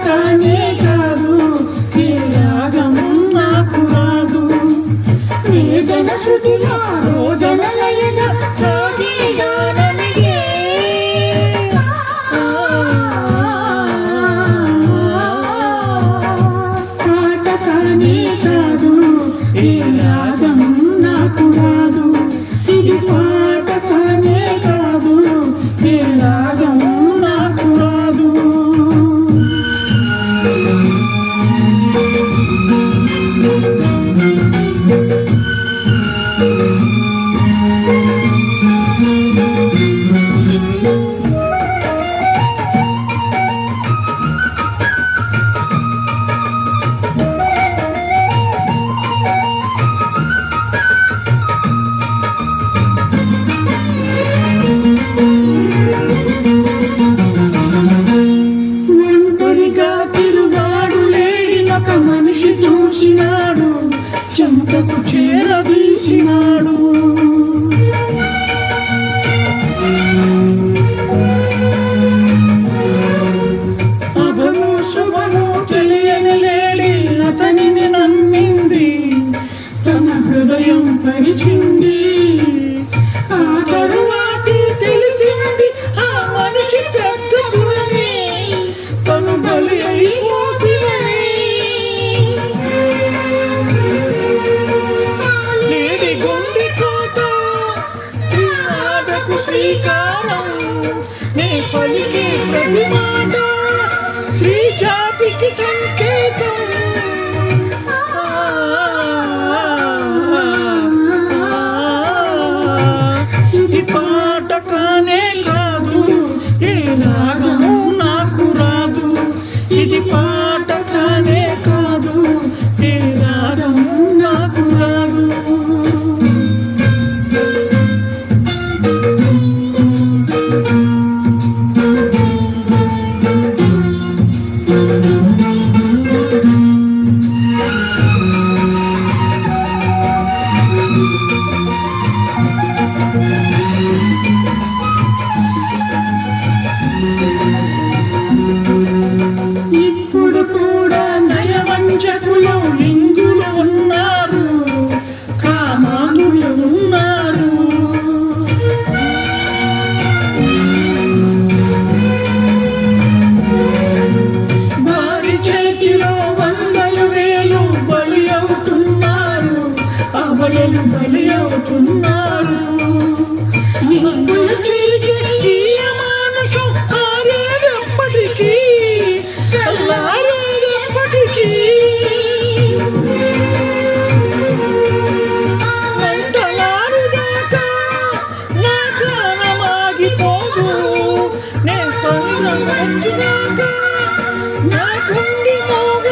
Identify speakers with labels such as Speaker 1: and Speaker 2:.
Speaker 1: కానే కాదు ఏ రాగం నాకు రాదు వేదన శృతిలో రోజన లయగా సాగే గానమిదే పాట కానే కాదు ఏ రాగం నాకు రాదు ఇది పాట కానే కాదు ఏ రాగం నాకు రాదు మనిషి చూసినాడు చెంతకు చేరదీసినాడు అభము శుభము తెలియని లేడి అతనిని నమ్మింది తన హృదయం పరిచింది ఆ తరువాతి తెలిసింది ఆ మనిషి పెద్ద గుణని తను బలి అయిపోతుందని శ్రీకారం నే పలికే ప్రతి మాట శ్రీ జాతికి సంకేతం ఇది పాట కానే కాదు ఏ రాగము నాకు రాదు ఇది పాట కానే కాదు ఏ రాగము నాకు రాదు ఇప్పుడు కూడా నయవంచకులు ఇందులో ఉన్నారు కామాంధులు ఉన్నారు వారి చేతిలో వందలు వేలు బలి అవుతున్నారు అబలలు బలి అవుతున్నారు ఈ మానుషం ఆరేదెప్పటికీ అల్లారేదెప్పటికీ మంటలారుదాకా నా గానమాగిపోదు నే పనిగా వచ్చుదాకా నా గుండె మోగ